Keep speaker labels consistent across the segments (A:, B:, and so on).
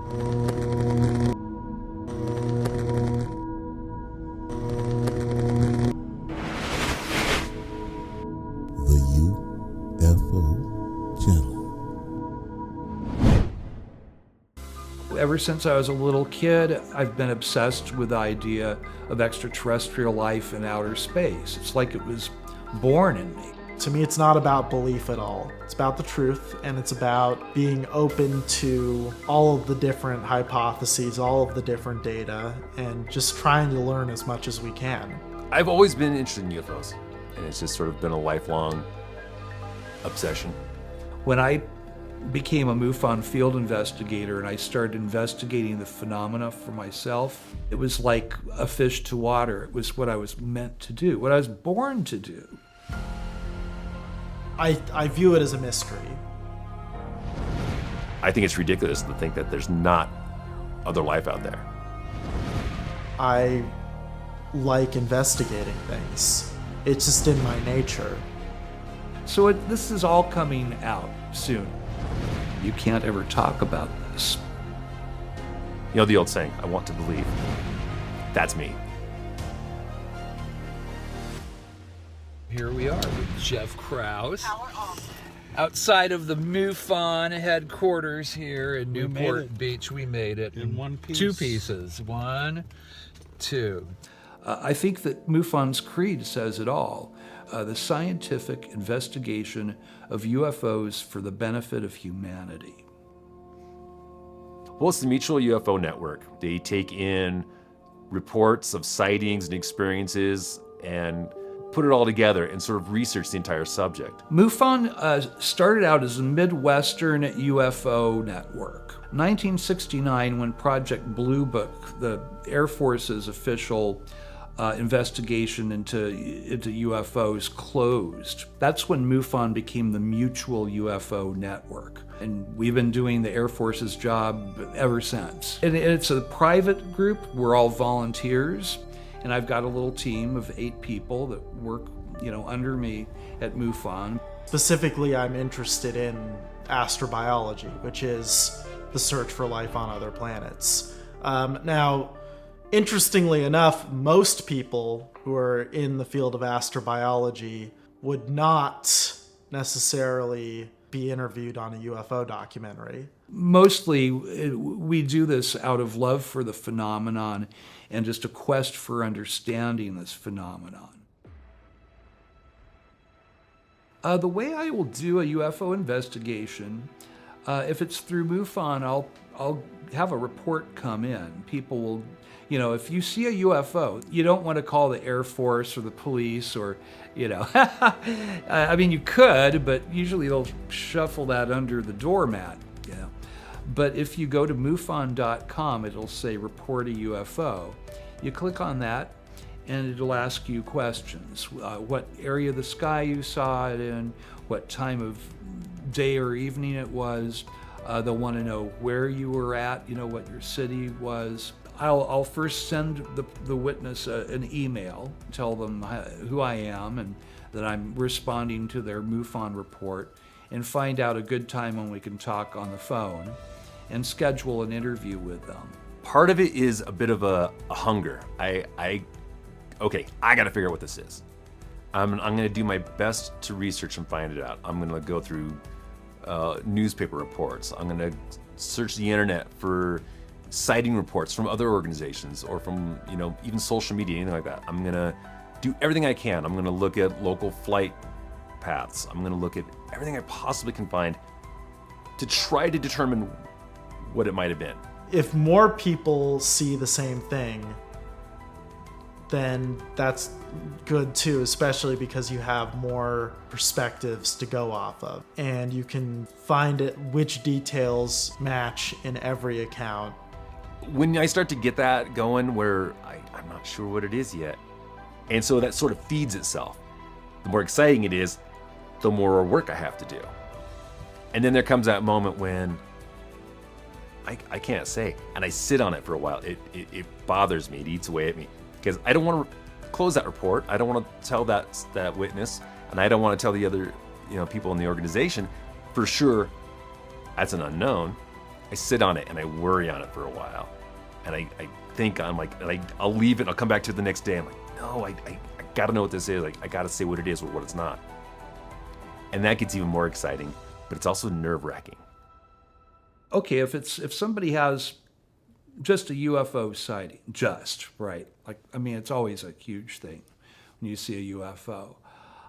A: The UFO Channel.
B: Ever since I was a little kid, I've been obsessed with the idea of extraterrestrial life in outer space. It's like it was born in me.
C: To me, it's not about belief at all. It's about the truth, and it's about being open to all of the different hypotheses, all of the different data, and just trying to learn as much as we can.
D: I've always been interested in UFOs, and it's just sort of been a lifelong obsession.
B: When I became a MUFON field investigator and I started investigating the phenomena for myself, it was like a fish to water. It was what I was meant to do, what I was born to do.
C: I view it as a mystery.
D: I think it's ridiculous to think that there's not other life out there.
C: I like investigating things. It's just in my nature.
B: So this is all coming out soon. You can't ever talk about this.
D: You know the old saying, I want to believe. That's me.
E: Here we are with Jeff Krause, outside of the MUFON headquarters here in Newport Beach. We made it
A: In one piece.
E: 2 pieces. 1, 2.
B: I think that MUFON's creed says it all. The scientific investigation of UFOs for the benefit of humanity.
D: Well, it's the Mutual UFO Network. They take in reports of sightings and experiences and put it all together and sort of research the entire subject.
B: MUFON started out as a Midwestern UFO network. 1969, when Project Blue Book, the Air Force's official investigation into UFOs, closed. That's when MUFON became the Mutual UFO Network. And we've been doing the Air Force's job ever since. And it's a private group. We're all volunteers. And I've got a little team of 8 people that work, under me at MUFON.
C: Specifically, I'm interested in astrobiology, which is the search for life on other planets. Now, interestingly enough, most people who are in the field of astrobiology would not necessarily be interviewed on a UFO documentary.
B: Mostly, we do this out of love for the phenomenon and just a quest for understanding this phenomenon. The way I will do a UFO investigation, if it's through MUFON, I'll have a report come in. People will, if you see a UFO, you don't want to call the Air Force or the police or, I mean, you could, but usually they'll shuffle that under the doormat, But if you go to mufon.com, it'll say report a UFO. You click on that and it'll ask you questions. What area of the sky you saw it in, what time of day or evening it was. They'll want to know where you were at, what your city was. I'll first send the witness an email, tell them who I am and that I'm responding to their MUFON report, and find out a good time when we can talk on the phone and schedule an interview with them.
D: Part of it is a bit of a hunger. I gotta figure out what this is. I'm gonna do my best to research and find it out. I'm gonna go through newspaper reports. I'm gonna search the internet for sighting reports from other organizations or from, even social media, anything like that. I'm gonna do everything I can. I'm gonna look at local flight paths. I'm gonna look at everything I possibly can find to try to determine what it might have been.
C: If more people see the same thing, then that's good too, especially because you have more perspectives to go off of. And you can find which details match in every account.
D: When I start to get that going where I'm not sure what it is yet, and so that sort of feeds itself. The more exciting it is, the more work I have to do. And then there comes that moment when I can't say, and I sit on it for a while. It bothers me, it eats away at me, because I don't want to close that report. I don't want to tell that witness, and I don't want to tell the other people in the organization. For sure, that's an unknown. I sit on it and I worry on it for a while. And I think I'm like, and I'll leave it, I'll come back to it the next day. I'm like, no, I gotta know what this is. Like, I gotta say what it is or what it's not. And that gets even more exciting, but it's also nerve-wracking.
B: Okay, if somebody has just a UFO sighting, right? Like, I mean, it's always a huge thing when you see a UFO.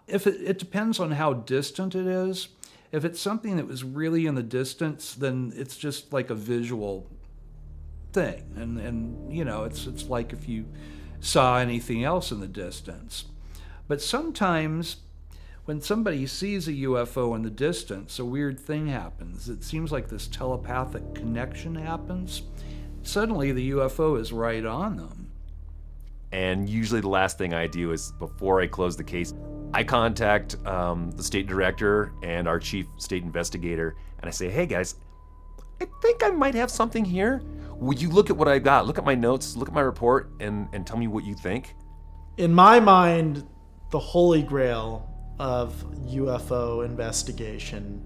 B: If it depends on how distant it is. If it's something that was really in the distance, then it's just like a visual thing. And you know, it's like if you saw anything else in the distance. But sometimes when somebody sees a UFO in the distance, a weird thing happens. It seems like this telepathic connection happens. Suddenly the UFO is right on them.
D: And usually the last thing I do is, before I close the case, I contact the state director and our chief state investigator, and I say, hey guys, I think I might have something here. Would you look at what I got? Look at my notes, look at my report, and tell me what you think?
C: In my mind, the holy grail of UFO investigation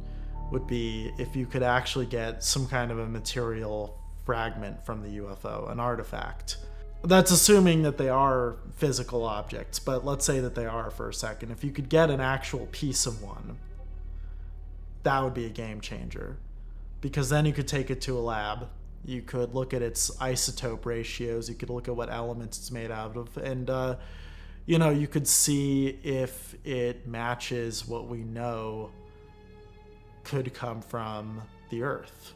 C: would be if you could actually get some kind of a material fragment from the UFO, an artifact. That's assuming that they are physical objects, but let's say that they are for a second. If you could get an actual piece of one, that would be a game changer. Because then you could take it to a lab. You could look at its isotope ratios. You could look at what elements it's made out of. And, you know, you could see if it matches what we know could come from the Earth.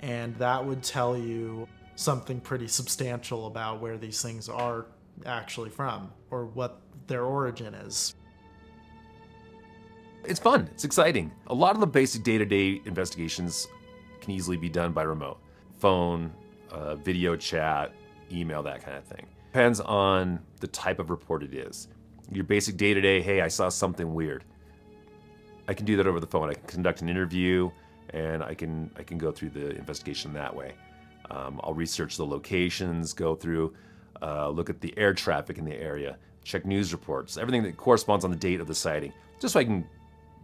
C: And that would tell you something pretty substantial about where these things are actually from, or what their origin is.
D: It's fun, it's exciting. A lot of the basic day-to-day investigations can easily be done by remote. Phone, video chat, email, that kind of thing. Depends on the type of report it is. Your basic day-to-day, hey, I saw something weird. I can do that over the phone. I can conduct an interview, and I can go through the investigation that way. I'll research the locations, go through, look at the air traffic in the area, check news reports, everything that corresponds on the date of the sighting, just so I can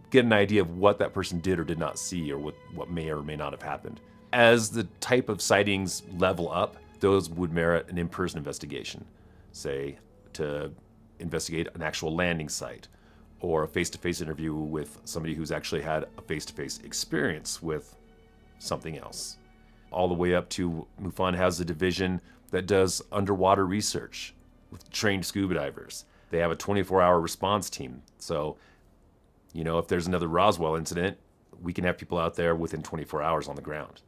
D: get an idea of what that person did or did not see, or what may or may not have happened. As the type of sightings level up, those would merit an in-person investigation, say to investigate an actual landing site, or a face-to-face interview with somebody who's actually had a face-to-face experience with something else. All the way up to, Mufon has a division that does underwater research with trained scuba divers. They have a 24-hour response team. So, you know, if there's another Roswell incident, we can have people out there within 24 hours on the ground.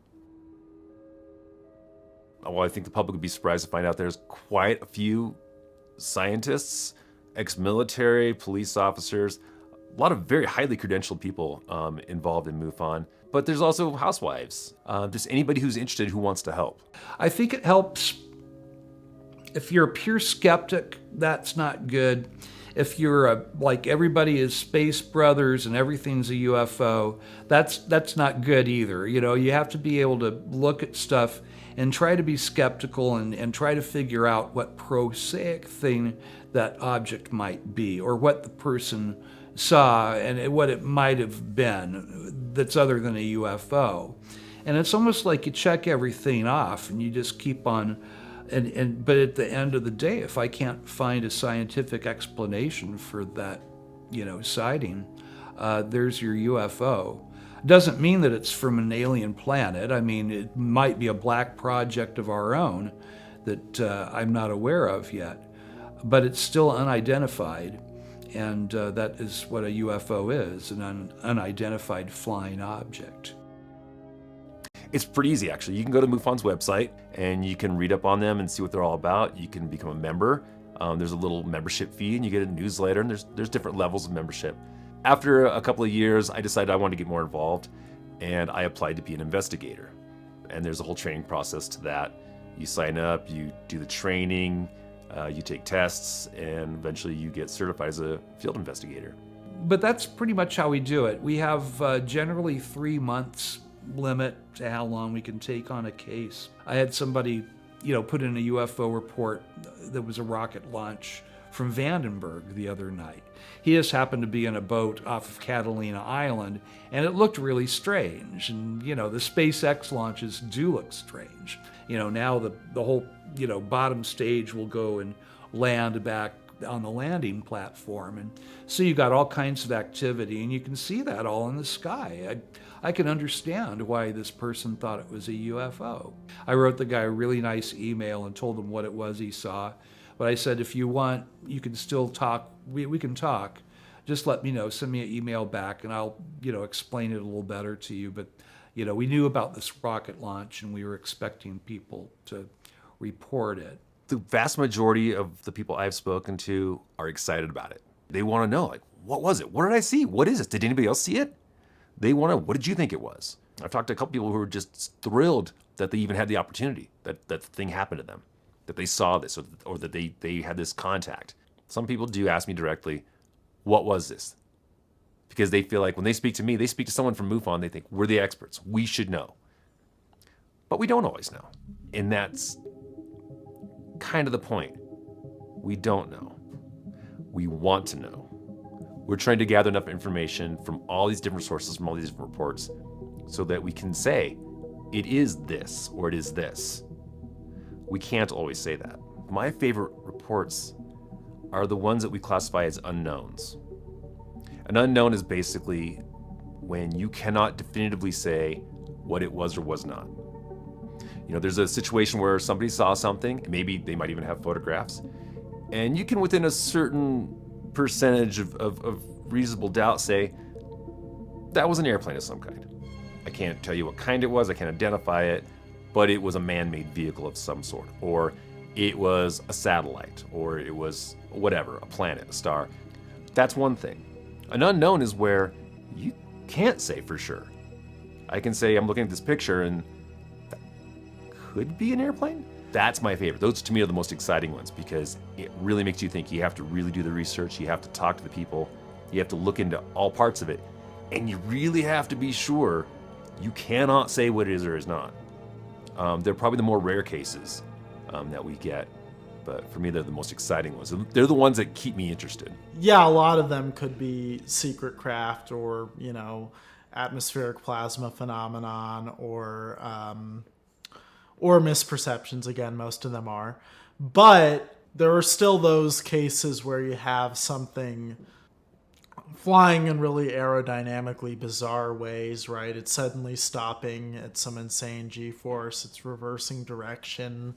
D: Well, I think the public would be surprised to find out there's quite a few scientists, ex-military, police officers, a lot of very highly credentialed people involved in MUFON. But there's also housewives, just anybody who's interested who wants to help.
B: I think it helps if you're a pure skeptic. That's not good. If you're like everybody is space brothers and everything's a UFO, that's not good either. You know, you have to be able to look at stuff and try to be skeptical and try to figure out what prosaic thing that object might be, or what the person saw and what it might have been that's other than a UFO. And it's almost like you check everything off and you just keep on, but at the end of the day, if I can't find a scientific explanation for that, you know, sighting, there's your UFO. Doesn't mean that it's from an alien planet. I mean, it might be a black project of our own that I'm not aware of yet, but it's still unidentified. And that is what a UFO is, an unidentified flying object.
D: It's pretty easy, actually. You can go to MUFON's website and you can read up on them and see what they're all about. You can become a member. There's a little membership fee and you get a newsletter, and there's different levels of membership. After a couple of years, I decided I wanted to get more involved, and I applied to be an investigator. And there's a whole training process to that. You sign up, you do the training, you take tests, and eventually you get certified as a field investigator.
B: But that's pretty much how we do it. We have generally 3 months limit to how long we can take on a case. I had somebody, you know, put in a UFO report that was a rocket launch from Vandenberg the other night. He just happened to be in a boat off of Catalina Island, and it looked really strange. And, the SpaceX launches do look strange. Now the whole, bottom stage will go and land back on the landing platform. And so you got all kinds of activity, and you can see that all in the sky. I can understand why this person thought it was a UFO. I wrote the guy a really nice email and told him what it was he saw. But I said, if you want, you can still talk. We can talk. Just let me know. Send me an email back, and I'll, explain it a little better to you. But, we knew about this rocket launch, and we were expecting people to report it.
D: The vast majority of the people I've spoken to are excited about it. They want to know, like, what was it? What did I see? What is it? Did anybody else see it? They want to know, what did you think it was? I've talked to a couple people who were just thrilled that they even had the opportunity, that the thing happened to them, that they saw this, or that they had this contact. Some people do ask me directly, what was this? Because they feel like when they speak to me, they speak to someone from MUFON, they think, we're the experts. We should know. But we don't always know. And that's kind of the point. We don't know. We want to know. We're trying to gather enough information from all these different sources, from all these different reports, so that we can say, it is this, or it is this. We can't always say that. My favorite reports are the ones that we classify as unknowns. An unknown is basically when you cannot definitively say what it was or was not. There's a situation where somebody saw something, maybe they might even have photographs, and you can, within a certain percentage of reasonable doubt, say, that was an airplane of some kind. I can't tell you what kind it was, I can't identify it, but it was a man-made vehicle of some sort, or it was a satellite, or it was whatever, a planet, a star. That's one thing. An unknown is where you can't say for sure. I can say, I'm looking at this picture and that could be an airplane? That's my favorite. Those to me are the most exciting ones because it really makes you think. You have to really do the research, you have to talk to the people, you have to look into all parts of it, and you really have to be sure you cannot say what it is or is not. They're probably the more rare cases that we get, but for me they're the most exciting ones. They're the ones that keep me interested.
C: Yeah, a lot of them could be secret craft or, atmospheric plasma phenomenon or misperceptions. Again, most of them are. But there are still those cases where you have something flying in really aerodynamically bizarre ways, right? It's suddenly stopping at some insane G-force. It's reversing direction.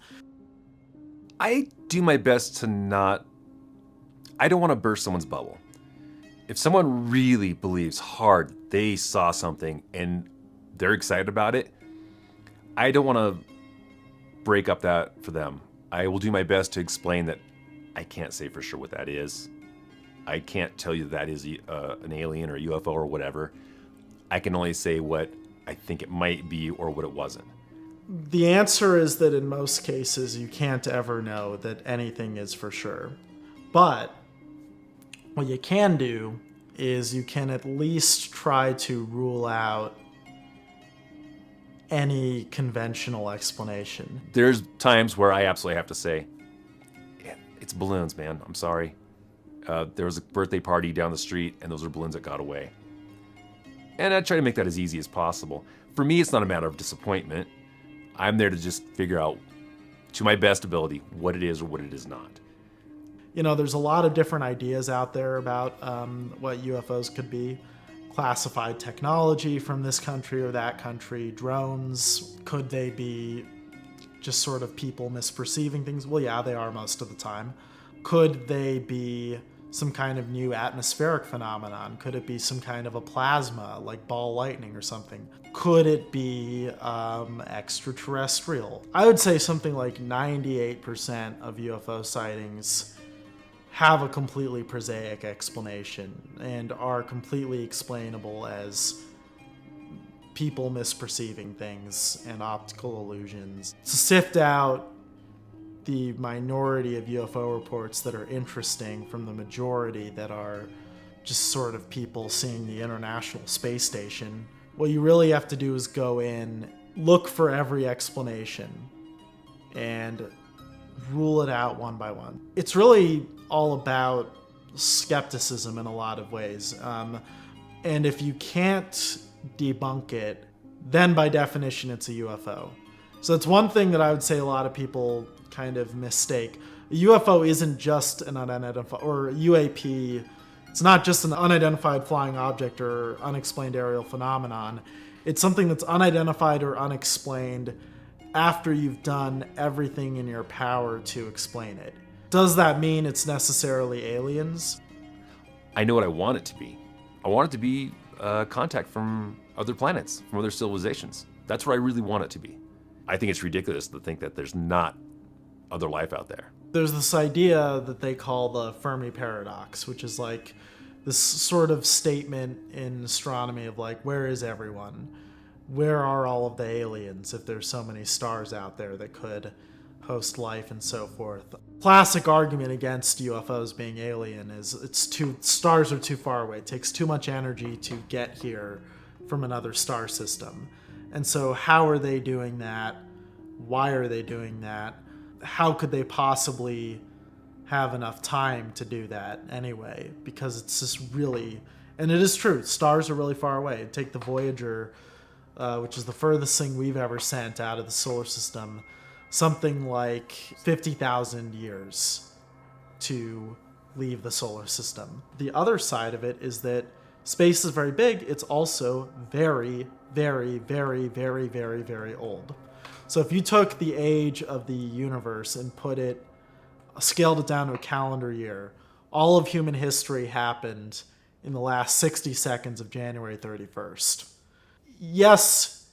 D: I do my best to I don't want to burst someone's bubble. If someone really believes hard they saw something and they're excited about it, I don't want to break up that for them. I will do my best to explain that I can't say for sure what that is. I can't tell you that is an alien or a UFO or whatever. I can only say what I think it might be or what it wasn't.
C: The answer is that in most cases you can't ever know that anything is for sure. But what you can do is you can at least try to rule out any conventional explanation.
D: There's times where I absolutely have to say, yeah, it's balloons, man. I'm sorry. There was a birthday party down the street, and those are balloons that got away. And I try to make that as easy as possible. For me, it's not a matter of disappointment. I'm there to just figure out, to my best ability, what it is or what it is not.
C: There's a lot of different ideas out there about what UFOs could be. Classified technology from this country or that country, drones, could they be just sort of people misperceiving things? Well, yeah, they are most of the time. Could they be some kind of new atmospheric phenomenon? Could it be some kind of a plasma, like ball lightning or something? Could it be extraterrestrial? I would say something like 98% of UFO sightings have a completely prosaic explanation and are completely explainable as people misperceiving things and optical illusions. To sift out the minority of UFO reports that are interesting from the majority that are just sort of people seeing the International Space Station, what you really have to do is go in, look for every explanation, and rule it out one by one. It's really all about skepticism in a lot of ways. And if you can't debunk it, then by definition it's a UFO. So it's one thing that I would say a lot of people kind of mistake. A UFO isn't just an unidentified, or UAP, it's not just an unidentified flying object or unexplained aerial phenomenon. It's something that's unidentified or unexplained after you've done everything in your power to explain it. Does that mean it's necessarily aliens?
D: I know what I want it to be. I want it to be contact from other planets, from other civilizations. That's what I really want it to be. I think it's ridiculous to think that there's not other life out there.
C: There's this idea that they call the Fermi paradox, which is like this sort of statement in astronomy of like, where is everyone? Where are all of the aliens if there's so many stars out there that could host life and so forth? Classic argument against UFOs being alien is stars are too far away. It takes too much energy to get here from another star system. And so how are they doing that? Why are they doing that? How could they possibly have enough time to do that anyway? Because it's just really, and it is true, stars are really far away. Take the Voyager, which is the furthest thing we've ever sent out of the solar system, something like 50,000 years to leave the solar system. The other side of it is that space is very big. It's also very, very, very, very, very, very old. So if you took the age of the universe and scaled it down to a calendar year, all of human history happened in the last 60 seconds of January 31st. Yes,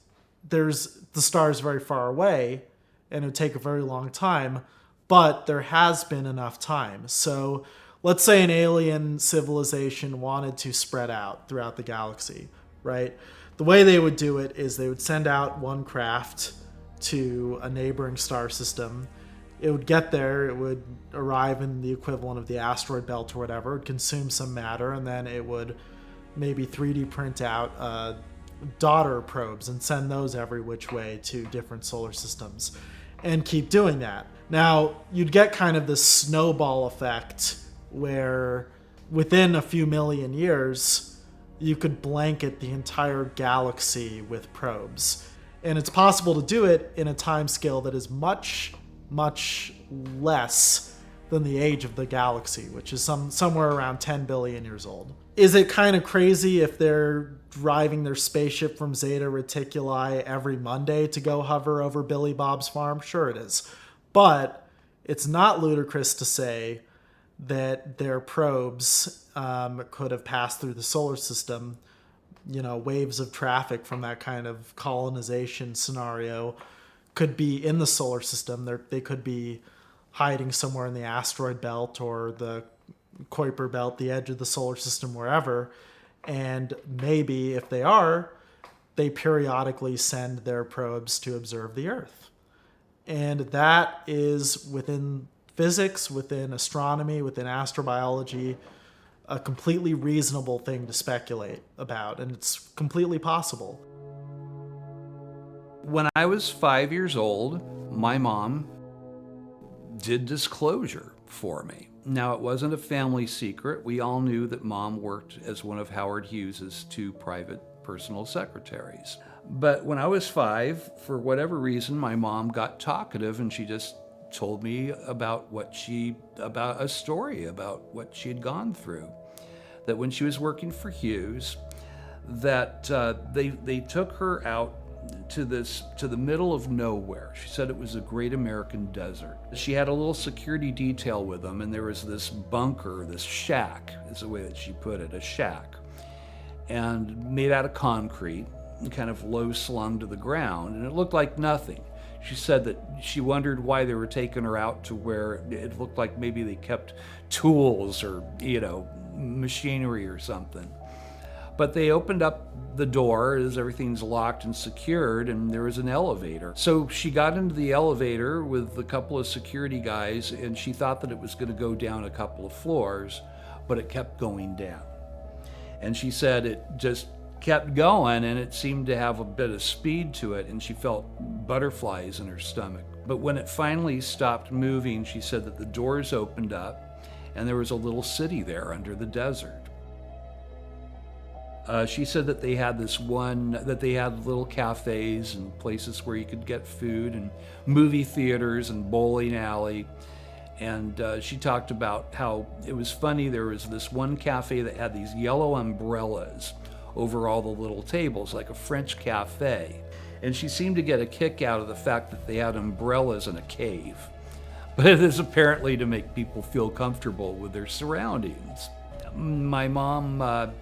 C: the stars very far away, and it would take a very long time, but there has been enough time. So let's say an alien civilization wanted to spread out throughout the galaxy, right? The way they would do it is they would send out one craft to a neighboring star system. It would get there, it would arrive in the equivalent of the asteroid belt or whatever, it would consume some matter, and then it would maybe 3D print out daughter probes and send those every which way to different solar systems and keep doing that. Now, you'd get kind of this snowball effect where within a few million years, you could blanket the entire galaxy with probes. And it's possible to do it in a time scale that is much, much less than the age of the galaxy, which is somewhere around 10 billion years old. Is it kind of crazy if they're driving their spaceship from Zeta Reticuli every Monday to go hover over Billy Bob's farm? Sure it is. But it's not ludicrous to say that their probes could have passed through the solar system. You know, waves of traffic from that kind of colonization scenario could be in the solar system. They could be hiding somewhere in the asteroid belt or the Kuiper belt, the edge of the solar system, wherever. And maybe if they are, they periodically send their probes to observe the Earth. And that is within physics, within astronomy, within astrobiology, a completely reasonable thing to speculate about, and it's completely possible.
B: When I was 5 years old, my mom did disclosure for me. Now, it wasn't a family secret. We all knew that Mom worked as one of Howard Hughes's 2 private personal secretaries. But when I was 5, for whatever reason, my mom got talkative and she just told me about a story about what she had gone through. That when she was working for Hughes, that they took her out to the middle of nowhere. She said it was a great American desert. She had a little security detail with them, and there was this bunker, this shack, is the way that she put it, a shack, and made out of concrete, and kind of low slung to the ground, and it looked like nothing. She said that she wondered why they were taking her out to where it looked like maybe they kept tools or, machinery or something. But they opened up the door as everything's locked and secured, and there was an elevator. So she got into the elevator with a couple of security guys, and she thought that it was going to go down a couple of floors, but it kept going down. And she said it just kept going, and it seemed to have a bit of speed to it, and she felt butterflies in her stomach. But when it finally stopped moving, she said that the doors opened up and there was a little city there under the desert. She said that they had little cafes and places where you could get food, and movie theaters and bowling alley. And she talked about how it was funny. There was this one cafe that had these yellow umbrellas over all the little tables, like a French cafe. And she seemed to get a kick out of the fact that they had umbrellas in a cave. But it is apparently to make people feel comfortable with their surroundings. My mom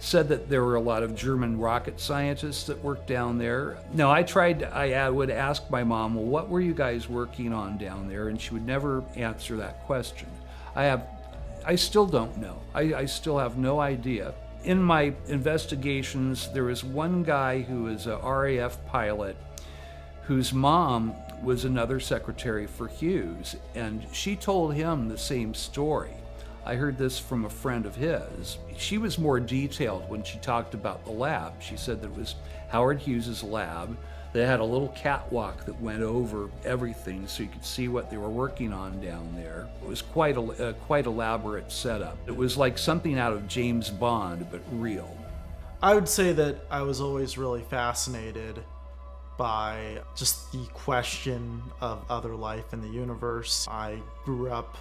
B: said that there were a lot of German rocket scientists that worked down there. No, I would ask my mom, well, what were you guys working on down there? And she would never answer that question. I still don't know. I still have no idea. In my investigations, there was one guy who was a RAF pilot whose mom was another secretary for Hughes, and she told him the same story. I heard this from a friend of his. She was more detailed when she talked about the lab. She said that it was Howard Hughes's lab. They had a little catwalk that went over everything so you could see what they were working on down there. It was quite elaborate setup. It was like something out of James Bond, but real.
C: I would say that I was always really fascinated by just the question of other life in the universe. I grew up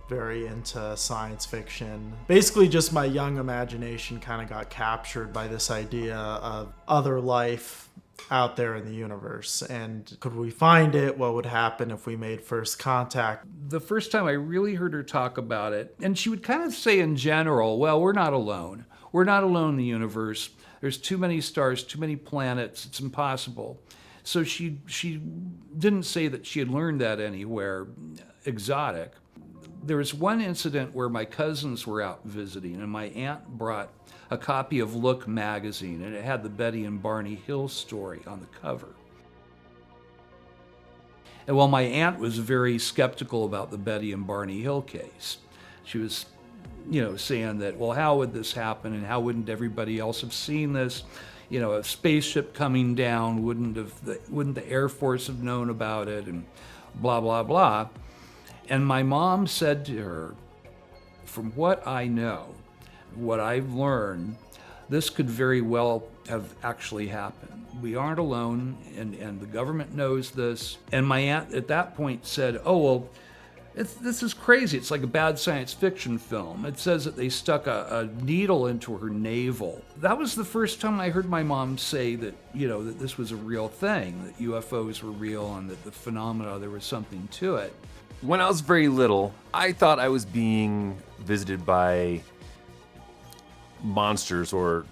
C: very into science fiction. Basically, just my young imagination kind of got captured by this idea of other life out there in the universe. And could we find it? What would happen if we made first contact?
B: The first time I really heard her talk about it, and she would kind of say in general, well, we're not alone. We're not alone in the universe. There's too many stars, too many planets. It's impossible. So she didn't say that she had learned that anywhere exotic. There was one incident where my cousins were out visiting, and my aunt brought a copy of Look magazine, and it had the Betty and Barney Hill story on the cover. And while my aunt was very skeptical about the Betty and Barney Hill case, she was, saying that, well, how would this happen, and how wouldn't everybody else have seen this? A spaceship coming down, wouldn't the Air Force have known about it, and blah, blah, blah. And my mom said to her, from what I know, what I've learned, this could very well have actually happened. We aren't alone, and the government knows this. And my aunt at that point said, oh, well, this is crazy. It's like a bad science fiction film. It says that they stuck a needle into her navel. That was the first time I heard my mom say that, that this was a real thing, that UFOs were real and that the phenomena, there was something to it.
D: When I was very little, I thought I was being visited by monsters or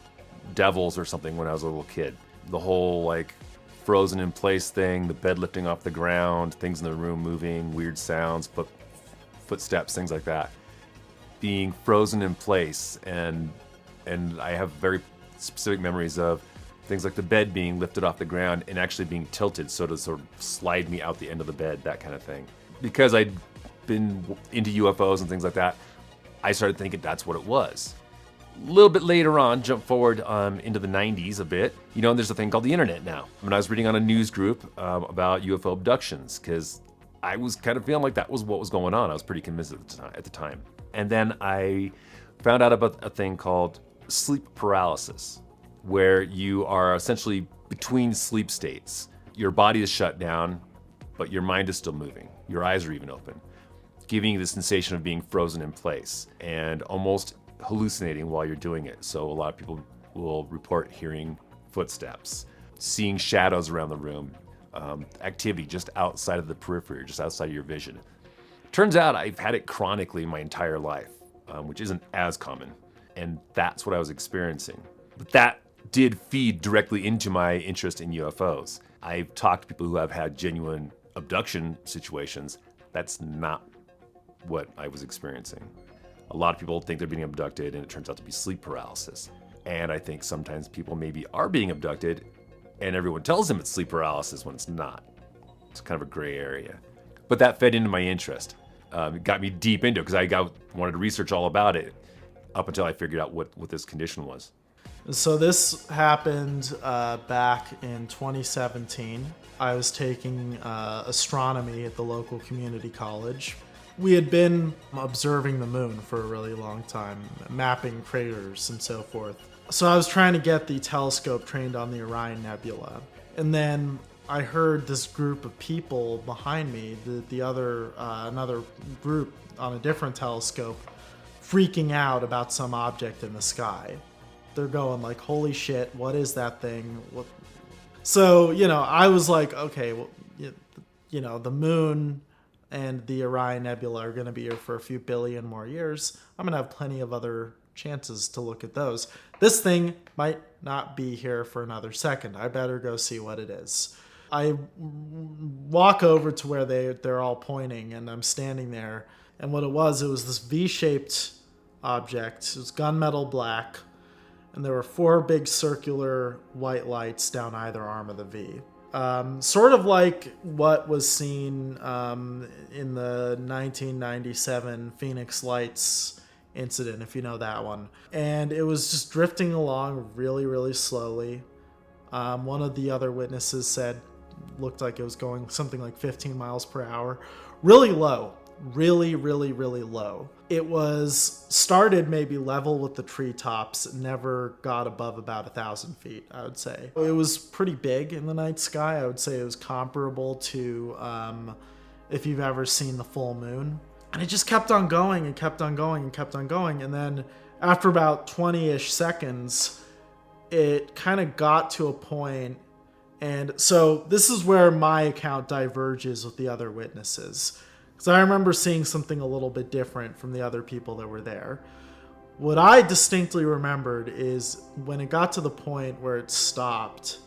D: devils or something when I was a little kid. The whole frozen in place thing, the bed lifting off the ground, things in the room moving, weird sounds, footsteps, things like that. Being frozen in place, and I have very specific memories of things like the bed being lifted off the ground and actually being tilted so to sort of slide me out the end of the bed, that kind of thing. Because I'd been into UFOs and things like that, I started thinking that's what it was. A little bit later on, jump forward into the 90s a bit, there's a thing called the internet now. I was reading on a news group about UFO abductions because I was kind of feeling like that was what was going on. I was pretty convinced at the time. And then I found out about a thing called sleep paralysis, where you are essentially between sleep states. Your body is shut down, but your mind is still moving. Your eyes are even open, giving you the sensation of being frozen in place and almost hallucinating while you're doing it. So a lot of people will report hearing footsteps, seeing shadows around the room, activity just outside of the periphery, just outside of your vision. Turns out I've had it chronically my entire life, which isn't as common, and that's what I was experiencing. But that did feed directly into my interest in UFOs. I've talked to people who have had genuine abduction situations. That's not what I was experiencing. A lot of people think they're being abducted, and it turns out to be sleep paralysis. And I think sometimes people maybe are being abducted, and everyone tells them it's sleep paralysis when it's not. It's kind of a gray area. But that fed into my interest. It got me deep into it because I wanted to research all about it up until I figured out what this condition was.
C: So this happened back in 2017. I was taking astronomy at the local community college. We had been observing the moon for a really long time, mapping craters and so forth. So I was trying to get the telescope trained on the Orion Nebula. And then I heard this group of people behind me, another group on a different telescope, freaking out about some object in the sky. They're going like, holy shit, what is that thing? So, I was like, okay, well, the moon and the Orion Nebula are going to be here for a few billion more years. I'm going to have plenty of other chances to look at those. This thing might not be here for another second. I better go see what it is. I walk over to where they're all pointing, and I'm standing there. And what it was this V-shaped object. It was gunmetal black, and there were 4 big circular white lights down either arm of the V. Sort of like what was seen in the 1997 Phoenix Lights incident, if you know that one. And it was just drifting along really, really slowly. One of the other witnesses said looked like it was going something like 15 miles per hour. Really low. Really, really, really low. It was started maybe level with the treetops, never got above about 1,000 feet, I would say. It was pretty big in the night sky. I would say it was comparable to if you've ever seen the full moon. And it just kept on going and kept on going and kept on going. And then after about 20-ish seconds, it kind of got to a point. And so this is where my account diverges with the other witnesses. Because I remember seeing something a little bit different from the other people that were there. What I distinctly remembered is when it got to the point where it stopped,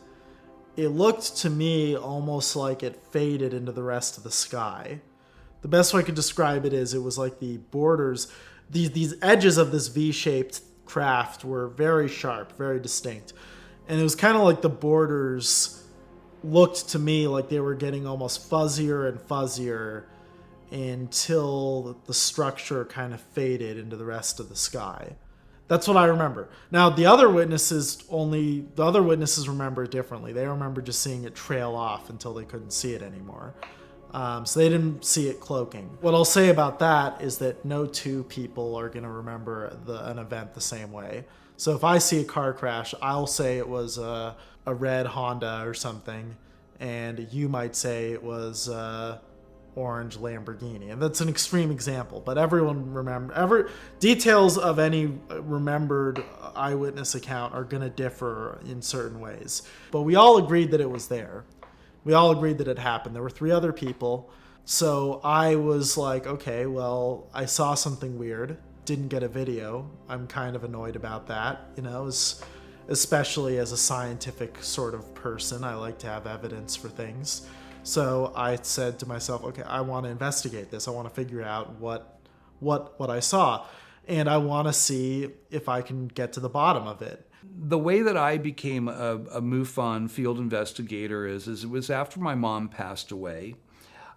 C: it looked to me almost like it faded into the rest of the sky. The best way I could describe it is it was like the borders, these edges of this V-shaped craft were very sharp, very distinct. And it was kind of like the borders looked to me like they were getting almost fuzzier and fuzzier until the structure kind of faded into the rest of the sky. That's what I remember. Now, the other witnesses remember it differently. They remember just seeing it trail off until they couldn't see it anymore. So they didn't see it cloaking. What I'll say about that is that no two people are going to remember an event the same way. So if I see a car crash, I'll say it was a red Honda or something, and you might say it was orange Lamborghini. And that's an extreme example, but everyone details of any remembered eyewitness account are going to differ in certain ways. But we all agreed that it was there. We all agreed that it happened. There were 3 other people. So I was like, okay, well, I saw something weird. Didn't get a video. I'm kind of annoyed about that, especially as a scientific sort of person. I like to have evidence for things. So I said to myself, okay, I want to investigate this. I want to figure out what I saw. And I want to see if I can get to the bottom of it.
B: The way that I became a MUFON field investigator is it was after my mom passed away.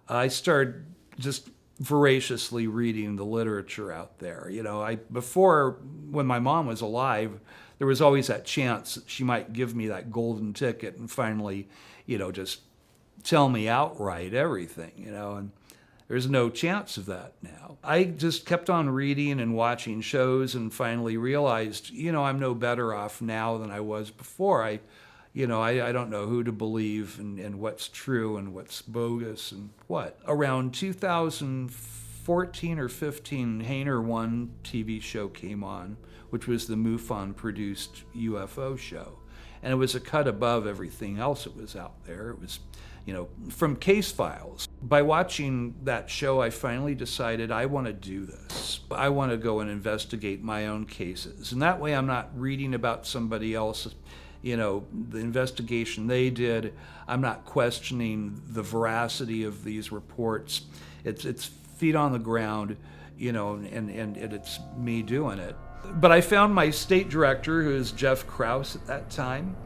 B: I started just voraciously reading the literature out there. Before, when my mom was alive, there was always that chance that she might give me that golden ticket and finally, just tell me outright everything, and there's no chance of that now. I just kept on reading and watching shows and finally realized, I'm no better off now than I was before. I don't know who to believe and what's true and what's bogus and what. Around 2014 or 15, Hainer 1 TV show came on, which was the MUFON-produced UFO show. And it was a cut above everything else that was out there. It was from case files. By watching that show, I finally decided I want to do this. I want to go and investigate my own cases. And that way I'm not reading about somebody else, the investigation they did. I'm not questioning the veracity of these reports. It's feet on the ground, and it's me doing it. But I found my state director, who is Jeff Krause at that time,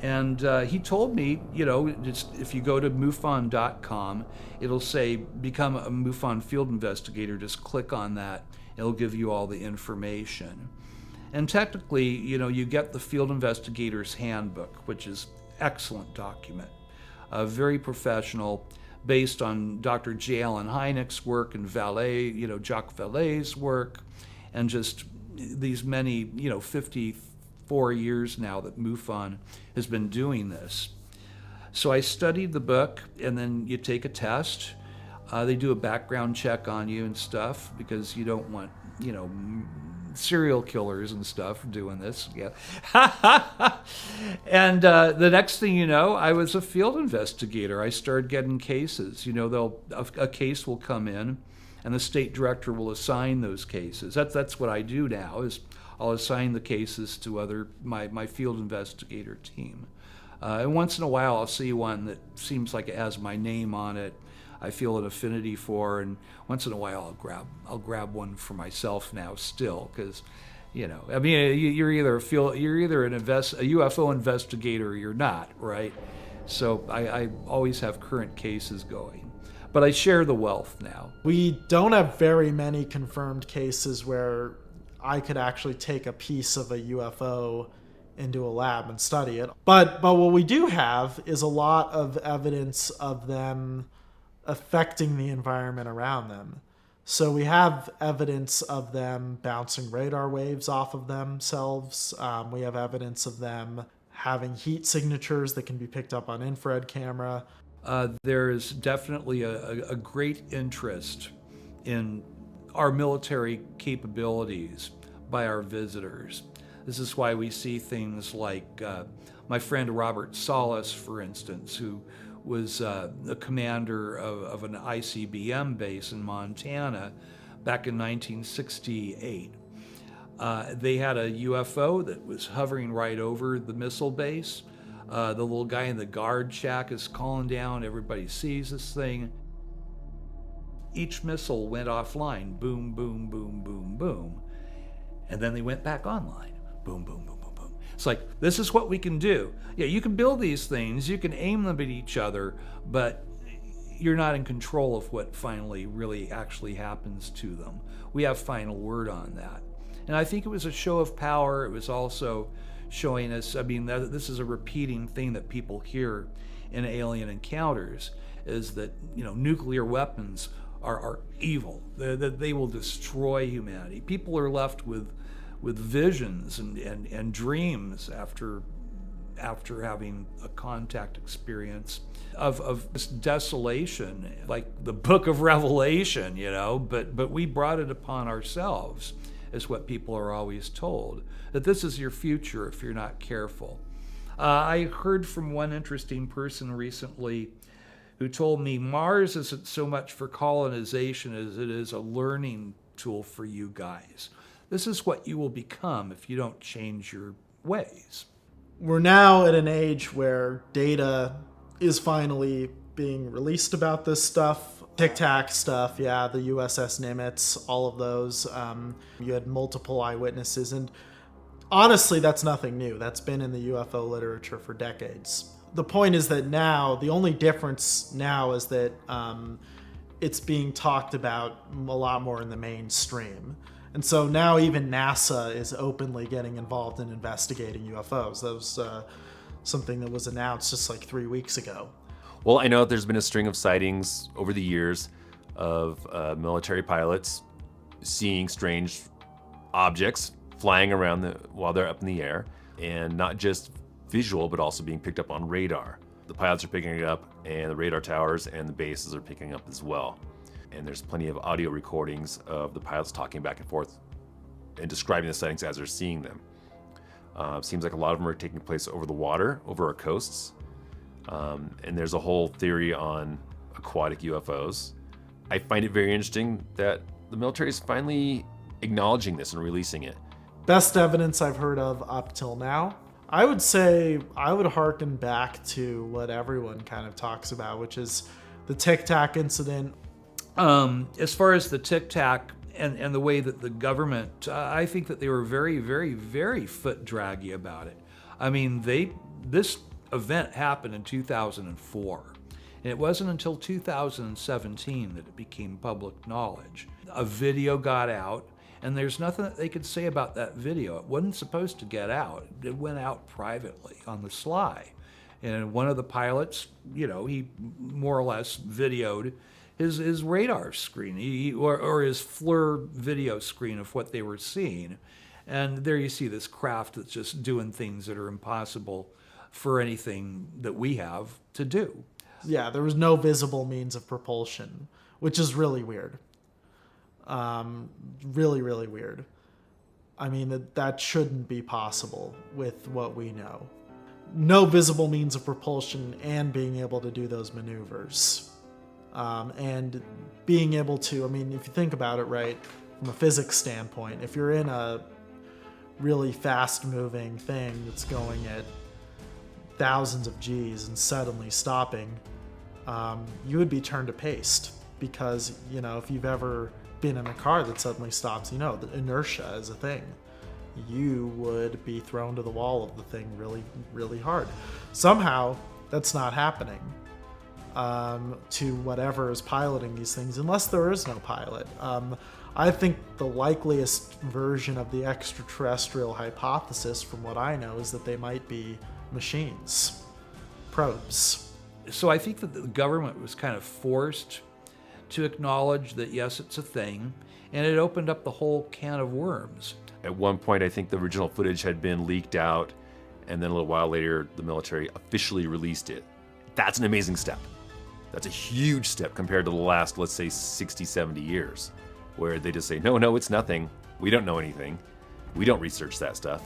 B: and he told me, if you go to MUFON.com, it'll say, become a MUFON field investigator. Just click on that. It'll give you all the information. And technically, you get the Field Investigator's Handbook, which is excellent document, very professional, based on Dr. J. Allen Hynek's work and Jacques Vallée's work, and just these many, 54 years now that MUFON has been doing this. So I studied the book, and then you take a test. They do a background check on you and stuff, because you don't want, serial killers and stuff doing this. Yeah. And the next thing you know, I was a field investigator. I started getting cases. A case will come in, and the state director will assign those cases. That's what I do now, is I'll assign the cases to my field investigator team. And once in a while, I'll see one that seems like it has my name on it, I feel an affinity for, and once in a while I'll grab one for myself now still, because you're either a UFO investigator or you're not, right? So I always have current cases going, but I share the wealth now.
C: We don't have very many confirmed cases where I could actually take a piece of a UFO into a lab and study it. But what we do have is a lot of evidence of them affecting the environment around them. So we have evidence of them bouncing radar waves off of themselves. We have evidence of them having heat signatures that can be picked up on infrared camera.
B: There's definitely a great interest in our military capabilities by our visitors. This is why we see things like my friend Robert Salas, for instance, who was the commander of an ICBM base in Montana back in 1968. They had a UFO that was hovering right over the missile base. The little guy in the guard shack is calling down. Everybody sees this thing. Each missile went offline. Boom, boom, boom, boom, boom. And then they went back online. Boom, boom, boom, boom, boom. It's like, this is what we can do. Yeah, you can build these things, you can aim them at each other, but you're not in control of what finally really actually happens to them. We have final word on that. And I think it was a show of power. It was also showing us, this is a repeating thing that people hear in alien encounters, is that, nuclear weapons are evil. They will destroy humanity. People are left with visions and dreams after having a contact experience of this desolation, like the book of Revelation, but we brought it upon ourselves, is what people are always told, that this is your future if you're not careful. I heard from one interesting person recently who told me Mars isn't so much for colonization as it is a learning tool for you guys. This is what you will become if you don't change your ways.
C: We're now at an age where data is finally being released about this stuff. Tic Tac stuff, yeah, the USS Nimitz, all of those. You had multiple eyewitnesses, and honestly, that's nothing new. That's been in the UFO literature for decades. The point is that now, the only difference now is that it's being talked about a lot more in the mainstream. And so now even NASA is openly getting involved in investigating UFOs. That was something that was announced just like 3 weeks ago.
D: Well, I know there's been a string of sightings over the years of military pilots seeing strange objects flying around while they're up in the air, and not just visual, but also being picked up on radar. The pilots are picking it up, and the radar towers and the bases are picking up as well. And there's plenty of audio recordings of the pilots talking back and forth and describing the sightings as they're seeing them. Seems like a lot of them are taking place over the water, over our coasts. And there's a whole theory on aquatic UFOs. I find it very interesting that the military is finally acknowledging this and releasing it.
C: Best evidence I've heard of up till now. I would say I would hearken back to what everyone kind of talks about, which is the Tic Tac incident.
B: As far as the Tic Tac and the way that the government, I think that they were very, very, very foot-draggy about it. I mean, this event happened in 2004, and it wasn't until 2017 that it became public knowledge. A video got out, And there's nothing that they could say about that video. It wasn't supposed to get out. It went out privately on the sly. And one of the pilots, he more or less videoed his radar screen or his FLIR video screen of what they were seeing. And there you see this craft that's just doing things that are impossible for anything that we have to do.
C: Yeah, there was no visible means of propulsion, which is really weird. Really, really weird. I mean, that shouldn't be possible with what we know. No visible means of propulsion and being able to do those maneuvers. And being able to, I mean, if you think about it, right, from a physics standpoint, if you're in a really fast-moving thing that's going at thousands of Gs and suddenly stopping, you would be turned to paste. Because, if you've ever been in a car that suddenly stops, the inertia is a thing. You would be thrown to the wall of the thing really, really hard. Somehow, that's not happening to whatever is piloting these things, unless there is no pilot. I think the likeliest version of the extraterrestrial hypothesis, from what I know, is that they might be machines, probes.
B: So I think that the government was kind of forced to acknowledge that, yes, it's a thing, and it opened up the whole can of worms.
D: At one point, I think the original footage had been leaked out, and then a little while later, the military officially released it. That's an amazing step. That's a huge step compared to the last, let's say, 60, 70 years, where they just say, no, it's nothing. We don't know anything. We don't research that stuff.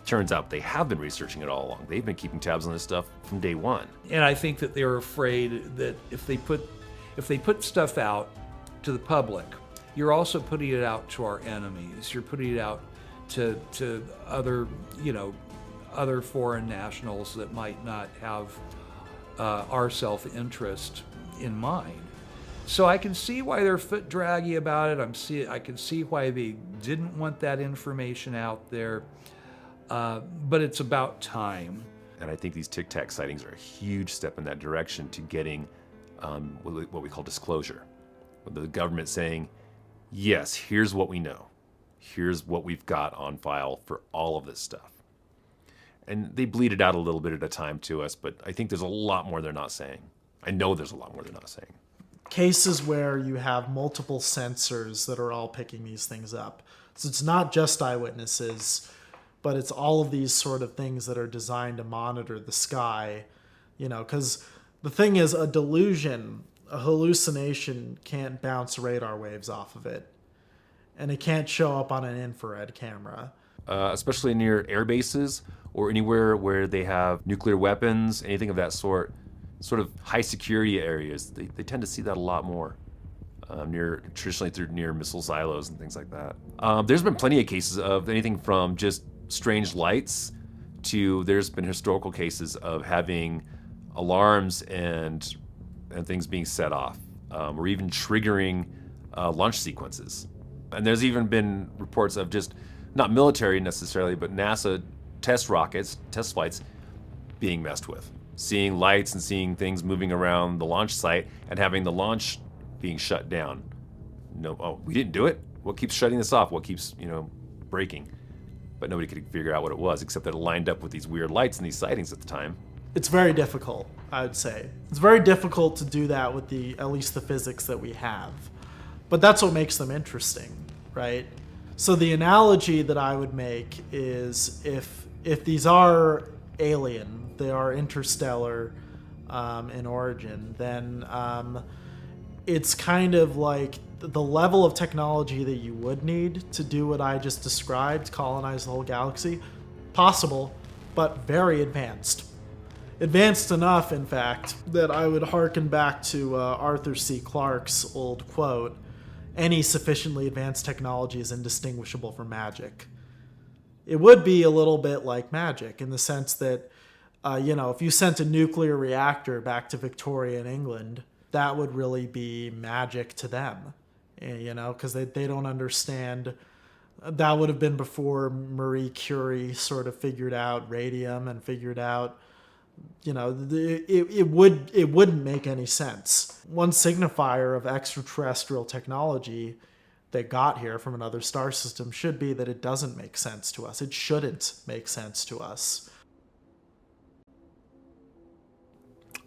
D: Turns out they have been researching it all along. They've been keeping tabs on this stuff from day one.
B: And I think that they're afraid that if they put stuff out to the public, you're also putting it out to our enemies. You're putting it out to other, other foreign nationals that might not have our self-interest in mind. So I can see why they're foot draggy about it. I can see why they didn't want that information out there. But it's about time.
D: And I think these Tic Tac sightings are a huge step in that direction to getting what we call disclosure. With the government saying, yes, here's what we know. Here's what we've got on file for all of this stuff. And they bleed it out a little bit at a time to us, but I think there's a lot more they're not saying. I know there's a lot more they're not saying.
C: Cases where you have multiple sensors that are all picking these things up. So it's not just eyewitnesses, but it's all of these sort of things that are designed to monitor the sky, because the thing is, a delusion, a hallucination can't bounce radar waves off of it, and it can't show up on an infrared camera.
D: Especially near air bases or anywhere where they have nuclear weapons, anything of that sort of high security areas, they tend to see that a lot more. Traditionally near missile silos and things like that. There's been plenty of cases of anything from just strange lights to there's been historical cases of having alarms and things being set off, or even triggering launch sequences. And there's even been reports of just not military necessarily, but NASA test flights being messed with, seeing lights and seeing things moving around the launch site and having the launch being shut down. We didn't do it. What keeps shutting this off? What keeps breaking? But nobody could figure out what it was, except that it lined up with these weird lights and these sightings at the time.
C: It's very difficult, I would say. It's very difficult to do that with at least the physics that we have. But that's what makes them interesting, right? So the analogy that I would make is if these are alien, they are interstellar in origin, then it's kind of like the level of technology that you would need to do what I just described, colonize the whole galaxy, possible, but very advanced. Advanced enough, in fact, that I would hearken back to Arthur C. Clarke's old quote, "Any sufficiently advanced technology is indistinguishable from magic." It would be a little bit like magic in the sense that, if you sent a nuclear reactor back to Victorian England, that would really be magic to them, because they don't understand. That would have been before Marie Curie sort of figured out radium and figured out, it wouldn't make any sense. One signifier of extraterrestrial technology they got here from another star system should be that it doesn't make sense to us. It shouldn't make sense to us.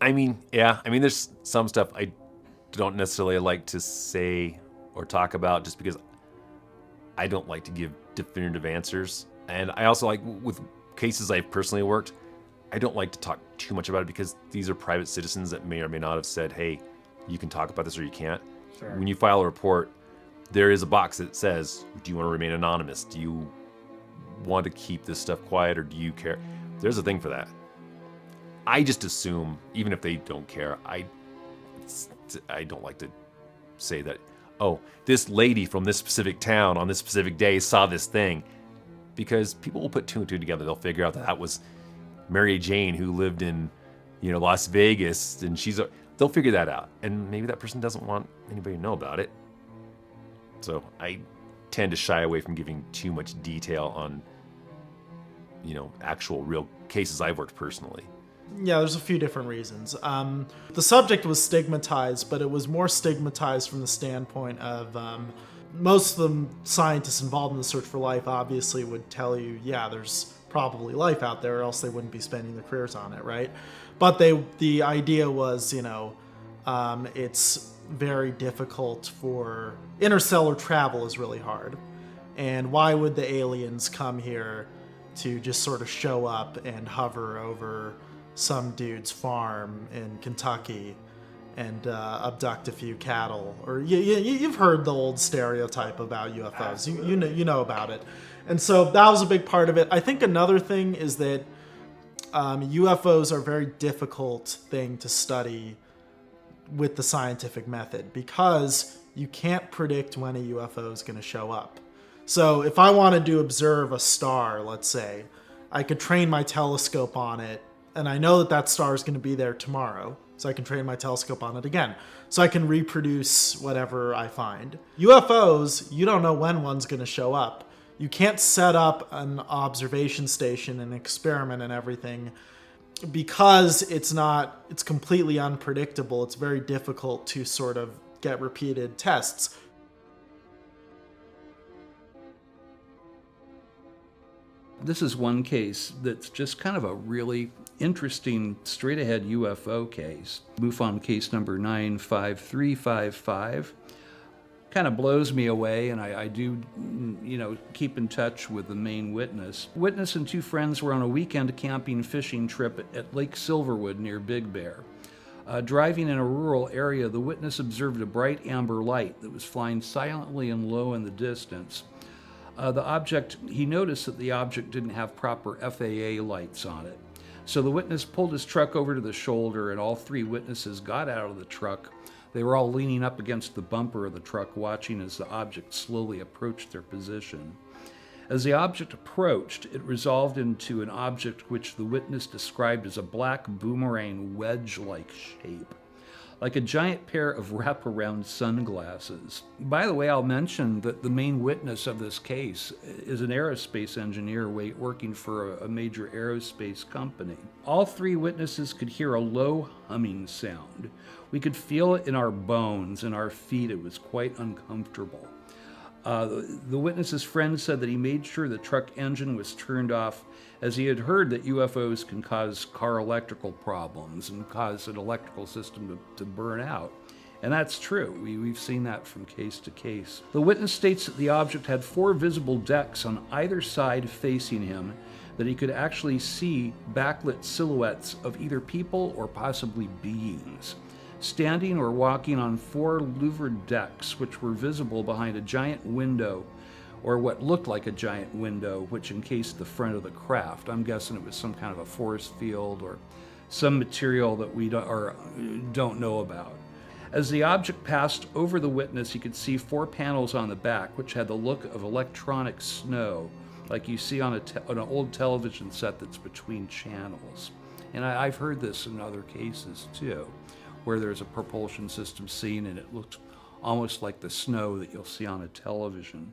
D: I mean, yeah. I mean, there's some stuff I don't necessarily like to say or talk about just because I don't like to give definitive answers. And I also like, with cases I've personally worked, I don't like to talk too much about it because these are private citizens that may or may not have said, hey, you can talk about this or you can't.
C: Sure.
D: When you file a report, there is a box that says, do you want to remain anonymous? Do you want to keep this stuff quiet, or do you care? There's a thing for that. I just assume, even if they don't care, I don't like to say that, oh, this lady from this specific town on this specific day saw this thing, because people will put two and two together. They'll figure out that was Mary Jane who lived in, Las Vegas, and they'll figure that out. And maybe that person doesn't want anybody to know about it. So I tend to shy away from giving too much detail on, actual real cases I've worked personally.
C: Yeah, there's a few different reasons. The subject was stigmatized, but it was more stigmatized from the standpoint of most of the scientists involved in the search for life obviously would tell you, yeah, there's probably life out there, or else they wouldn't be spending their careers on it, right? But the idea was, it's very difficult for interstellar travel is really hard. And why would the aliens come here to just sort of show up and hover over some dude's farm in Kentucky and abduct a few cattle? Or you've heard the old stereotype about UFOs. You know about it. And so that was a big part of it. I think another thing is that UFOs are a very difficult thing to study with the scientific method because you can't predict when a UFO is going to show up. So if I wanted to observe a star, let's say, I could train my telescope on it, and I know that star is going to be there tomorrow, so I can train my telescope on it again. So I can reproduce whatever I find. UFOs, you don't know when one's going to show up. You can't set up an observation station and experiment and everything because it's completely unpredictable. It's very difficult to sort of get repeated tests.
B: This is one case that's just kind of a really interesting straight-ahead UFO case. Mufon case number 95355. Kind of blows me away, and I do, keep in touch with the main witness. Witness and two friends were on a weekend camping fishing trip at Lake Silverwood near Big Bear. Driving in a rural area, the witness observed a bright amber light that was flying silently and low in the distance. He noticed that the object didn't have proper FAA lights on it. So the witness pulled his truck over to the shoulder, and all three witnesses got out of the truck. They were all leaning up against the bumper of the truck, watching as the object slowly approached their position. As the object approached, it resolved into an object which the witness described as a black boomerang wedge-like shape, like a giant pair of wraparound sunglasses. By the way, I'll mention that the main witness of this case is an aerospace engineer working for a major aerospace company. All three witnesses could hear a low humming sound. We could feel it in our bones and our feet. It was quite uncomfortable. The witness's friend said that he made sure the truck engine was turned off, as he had heard that UFOs can cause car electrical problems and cause an electrical system to burn out. And that's true. We've seen that from case to case. The witness states that the object had 4 visible decks on either side facing him, that he could actually see backlit silhouettes of either people or possibly beings, standing or walking on 4 louvered decks, which were visible behind a giant window, or what looked like a giant window, which encased the front of the craft. I'm guessing it was some kind of a force field or some material that we don't know about. As the object passed over the witness, he could see 4 panels on the back, which had the look of electronic snow, like you see on an old television set that's between channels. And I've heard this in other cases too, where there's a propulsion system seen and it looks almost like the snow that you'll see on a television.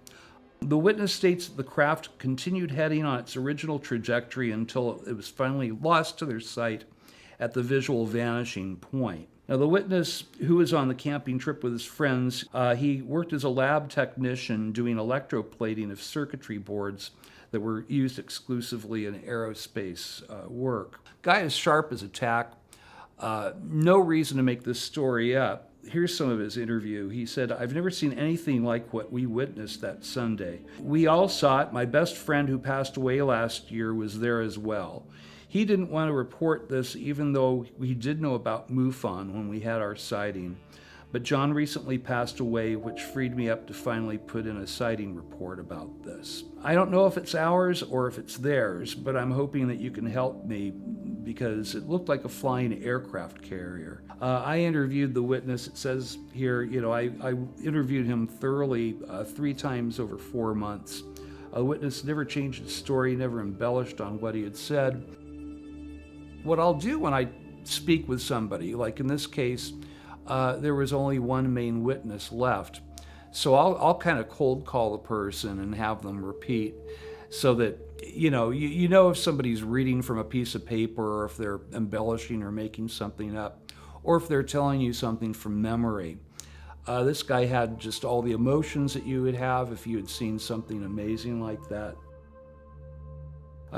B: The witness states that the craft continued heading on its original trajectory until it was finally lost to their sight at the visual vanishing point. Now, the witness, who was on the camping trip with his friends, he worked as a lab technician doing electroplating of circuitry boards that were used exclusively in aerospace work. Guy is sharp as a tack. No reason to make this story up. Here's some of his interview. He said, "I've never seen anything like what we witnessed that Sunday. We all saw it. My best friend who passed away last year was there as well. He didn't want to report this even though we did know about Mufon when we had our sighting. But John recently passed away, which freed me up to finally put in a sighting report about this. I don't know if it's ours or if it's theirs, but I'm hoping that you can help me because it looked like a flying aircraft carrier." I interviewed the witness. It says here, I interviewed him thoroughly 3 times over 4 months. The witness never changed his story, never embellished on what he had said. What I'll do when I speak with somebody, like in this case, there was only one main witness left. So I'll kind of cold call the person and have them repeat so that, you know if somebody's reading from a piece of paper or if they're embellishing or making something up or if they're telling you something from memory. This guy had just all the emotions that you would have if you had seen something amazing like that.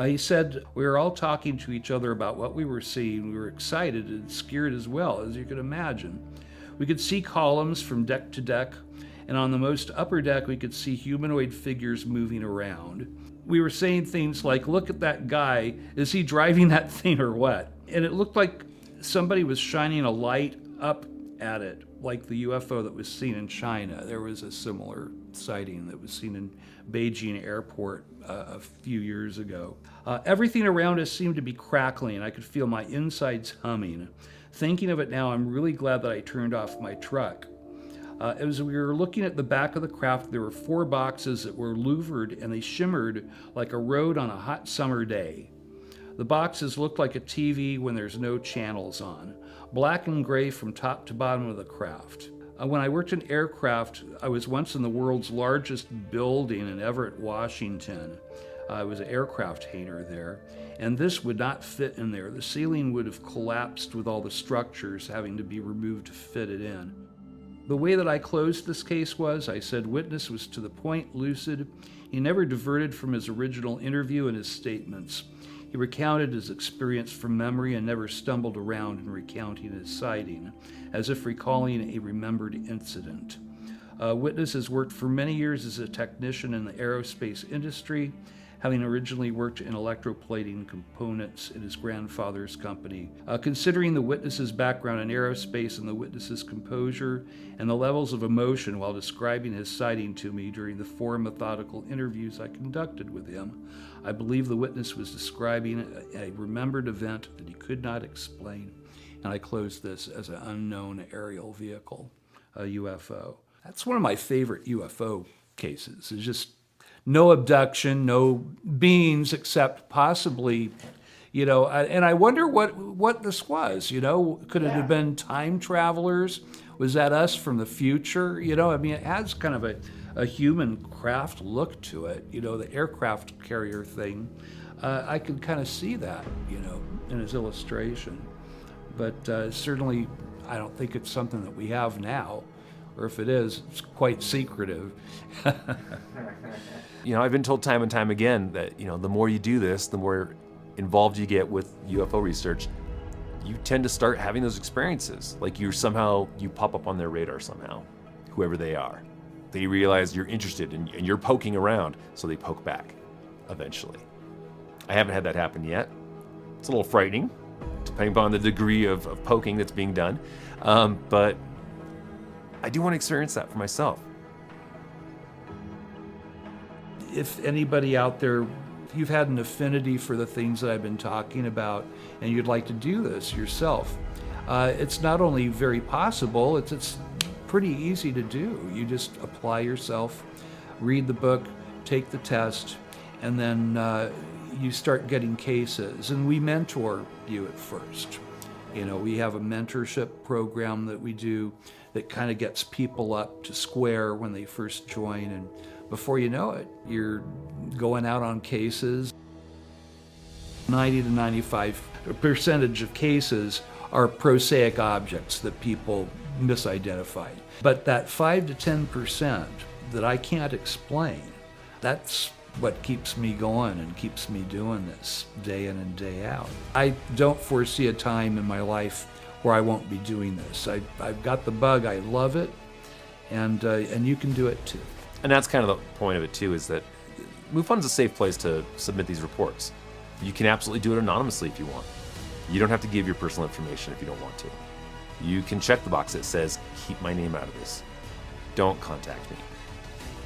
B: He said, "We were all talking to each other about what we were seeing. We were excited and scared as well, as you could imagine. We could see columns from deck to deck, and on the most upper deck, we could see humanoid figures moving around. We were saying things like, 'Look at that guy. Is he driving that thing or what?' And it looked like somebody was shining a light up at it, like the UFO that was seen in China. There was a similar sighting that was seen in Beijing airport a few years ago. Everything around us seemed to be crackling. I could feel my insides humming. Thinking of it now, I'm really glad that I turned off my truck. As we were looking at the back of the craft, there were 4 boxes that were louvered and they shimmered like a road on a hot summer day. The boxes looked like a TV when there's no channels on, black and gray from top to bottom of the craft. When I worked in aircraft, I was once in the world's largest building in Everett, Washington. I was an aircraft hangar there, and this would not fit in there. The ceiling would have collapsed with all the structures having to be removed to fit it in. The way that I closed this case was, I said witness was to the point, lucid. He never diverted from his original interview and his statements. He recounted his experience from memory and never stumbled around in recounting his sighting, as if recalling a remembered incident. Witness has worked for many years as a technician in the aerospace industry, having originally worked in electroplating components in his grandfather's company. Considering the witness's background in aerospace and the witness's composure and the levels of emotion while describing his sighting to me during the 4 methodical interviews I conducted with him, I believe the witness was describing a remembered event that he could not explain. And I closed this as an unknown aerial vehicle, a UFO. That's one of my favorite UFO cases. It's just no abduction, no beings except possibly, and I wonder what this was, Could it have been time travelers? Was that us from the future? It has kind of a human craft look to it, the aircraft carrier thing. I could kind of see that, in his illustration. But certainly, I don't think it's something that we have now, or if it is, it's quite secretive.
D: I've been told time and time again that, the more you do this, the more involved you get with UFO research, you tend to start having those experiences. Like you pop up on their radar somehow, whoever they are. They realize you're interested and you're poking around, so they poke back eventually. I haven't had that happen yet. It's a little frightening, depending upon the degree of poking that's being done. But I do want to experience that for myself.
B: If anybody out there, if you've had an affinity for the things that I've been talking about and you'd like to do this yourself, it's not only very possible, it's pretty easy to do. You just apply yourself, read the book, take the test, and then you start getting cases. And we mentor you at first. We have a mentorship program that we do that kind of gets people up to square when they first join, and before you know it, you're going out on cases. 90 to 95% of cases are prosaic objects that people misidentify. But that 5 to 10% that I can't explain, that's what keeps me going and keeps me doing this day in and day out. I don't foresee a time in my life where I won't be doing this. I've got the bug, I love it, and you can do it too.
D: And that's kind of the point of it too, is that MUFON's a safe place to submit these reports. You can absolutely do it anonymously if you want. You don't have to give your personal information if you don't want to. You can check the box that says, keep my name out of this. Don't contact me.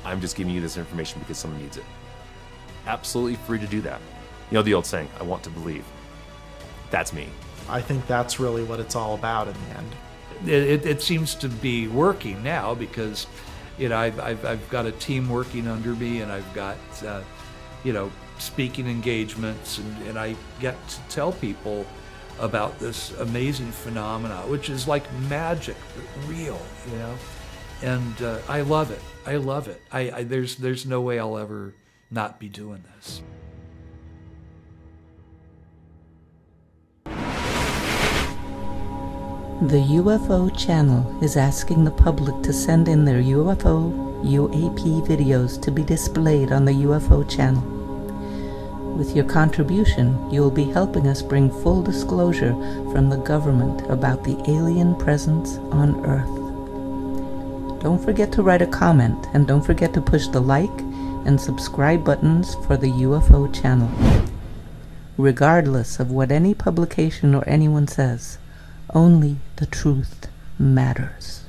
D: I'm just giving you this information because someone needs it. Absolutely free to do that. You know the old saying, I want to believe. That's me.
C: I think that's really what it's all about in the end.
B: It seems to be working now because, I've got a team working under me, and I've got, speaking engagements, and I get to tell people about this amazing phenomena, which is like magic, but real, And I love it. I love it. There's no way I'll ever not be doing this.
F: The UFO Channel is asking the public to send in their UFO, UAP videos to be displayed on the UFO Channel. With your contribution, you will be helping us bring full disclosure from the government about the alien presence on Earth. Don't forget to write a comment, and don't forget to push the like and subscribe buttons for the UFO Channel. Regardless of what any publication or anyone says, only the truth matters.